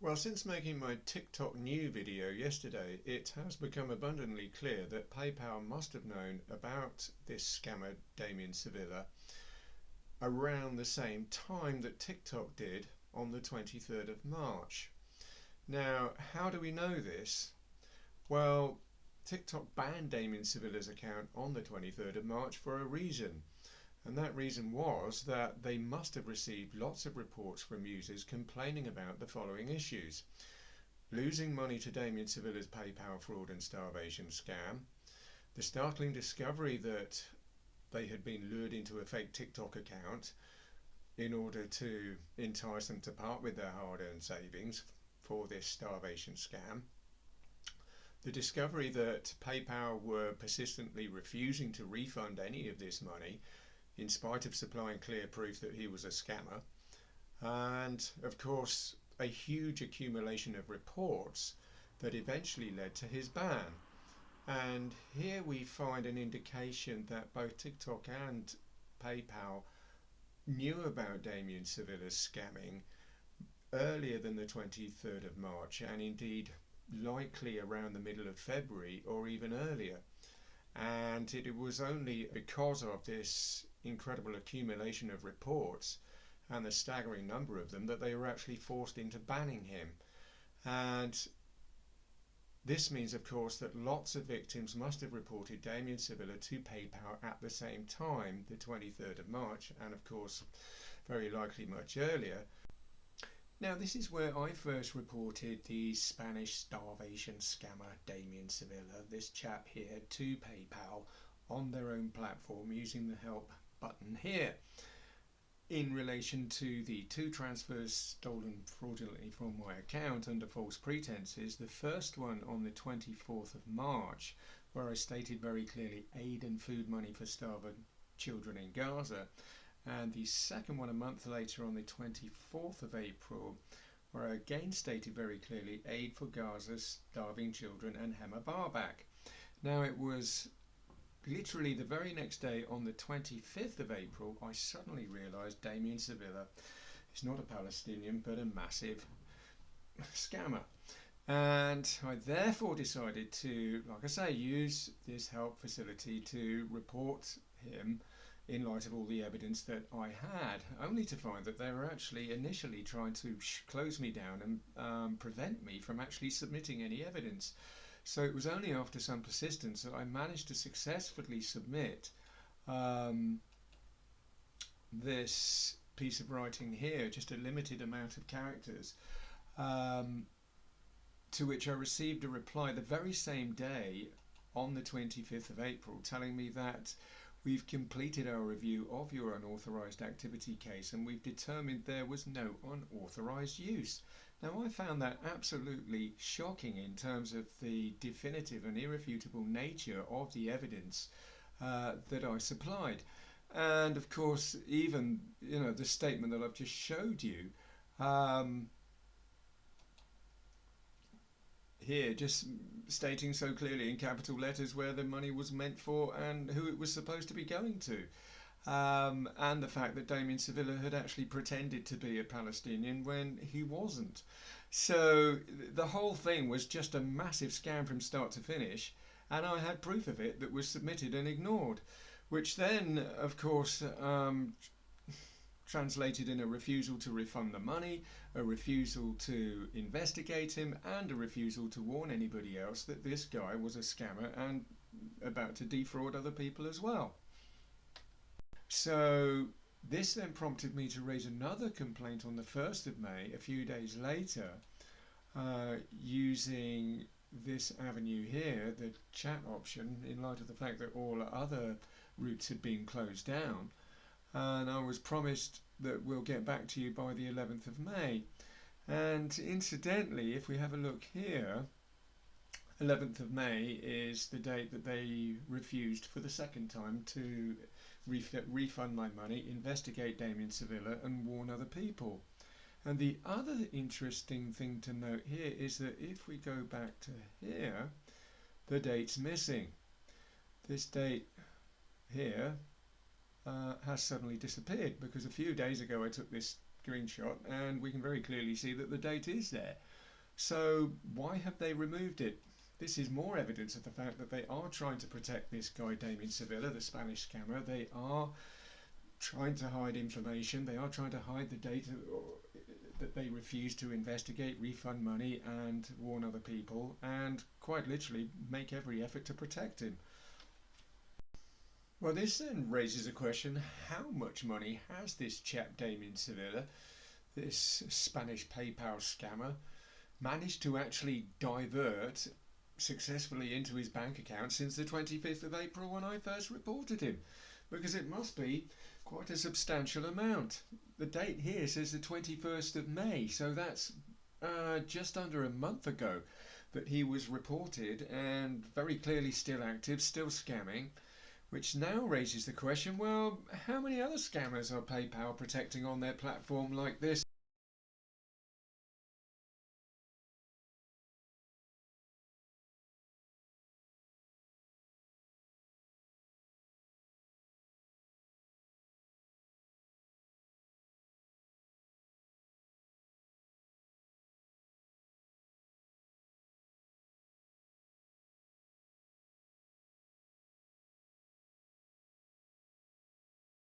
Well, since making my TikTok new video yesterday, it has become abundantly clear that PayPal must have known about this scammer Damien Sevilla around the same time that TikTok did on the 23rd of March. Now, how do we know this? Well, TikTok banned Damien Sevilla's account on the 23rd of March for a reason. And that reason was that they must have received lots of reports from users complaining about the following issues: losing money to Damien Sevilla's PayPal fraud and starvation scam, the startling discovery that they had been lured into a fake TikTok account in order to entice them to part with their hard-earned savings for this starvation scam, the discovery that PayPal were persistently refusing to refund any of this money in spite of supplying clear proof that he was a scammer, and of course a huge accumulation of reports that eventually led to his ban. And here we find an indication that both TikTok and PayPal knew about Damien Sevilla's scamming earlier than the 23rd of March, and indeed likely around the middle of February or even earlier. And it was only because of this incredible accumulation of reports and the staggering number of them that they were actually forced into banning him. And this means, of course, that lots of victims must have reported Damien Sevilla to PayPal at the same time, the 23rd of March, and of course very likely much earlier. Now, this is where I first reported the Spanish starvation scammer Damien Sevilla, this chap here, to PayPal on their own platform using the help button here in relation to the 2 transfers stolen fraudulently from my account under false pretenses. The first one on the 24th of March, where I stated very clearly aid and food money for starving children in Gaza, and the second one a month later on the 24th of April, where I again stated very clearly aid for Gaza, starving children and Hema Barbak. Now, it was literally the very next day, on the 25th of April, I suddenly realised Damien Sevilla is not a Palestinian but a massive scammer. And I therefore decided to, like I say, use this help facility to report him in light of all the evidence that I had, only to find that they were actually initially trying to close me down and prevent me from actually submitting any evidence. So it was only after some persistence that I managed to successfully submit this piece of writing here, just a limited amount of characters, to which I received a reply the very same day on the 25th of April telling me that we've completed our review of your unauthorized activity case and we've determined there was no unauthorized use. Now, I found that absolutely shocking in terms of the definitive and irrefutable nature of the evidence that I supplied. And of course, even the statement that I've just showed you here, just stating so clearly in capital letters where the money was meant for and who it was supposed to be going to, and the fact that Damien Sevilla had actually pretended to be a Palestinian when he wasn't. So the whole thing was just a massive scam from start to finish, and I had proof of it that was submitted and ignored, which then of course translated in a refusal to refund the money, a refusal to investigate him, and a refusal to warn anybody else that this guy was a scammer and about to defraud other people as well. So this then prompted me to raise another complaint on the 1st of May, a few days later, using this avenue here, the chat option, in light of the fact that all other routes had been closed down. And I was promised that we'll get back to you by the 11th of May. And incidentally, if we have a look here, 11th of May is the date that they refused for the second time to refund my money, investigate Damien Sevilla and warn other people. And the other interesting thing to note here is that if we go back to here, the date's missing. This date here has suddenly disappeared, because a few days ago I took this screenshot, and we can very clearly see that the date is there. So why have they removed it? This is more evidence of the fact that they are trying to protect this guy Damien Sevilla, the Spanish scammer. They are trying to hide information. They are trying to hide the data that they refuse to investigate, refund money, and warn other people, and quite literally make every effort to protect him. Well, this then raises a question: how much money has this chap Damien Sevilla, this Spanish PayPal scammer, managed to actually divert successfully into his bank account since the 25th of April when I first reported him? Because it must be quite a substantial amount. The date here says the 21st of May, so that's just under a month ago that he was reported, and very clearly still active, still scamming, which now raises the question, well, how many other scammers are PayPal protecting on their platform like this?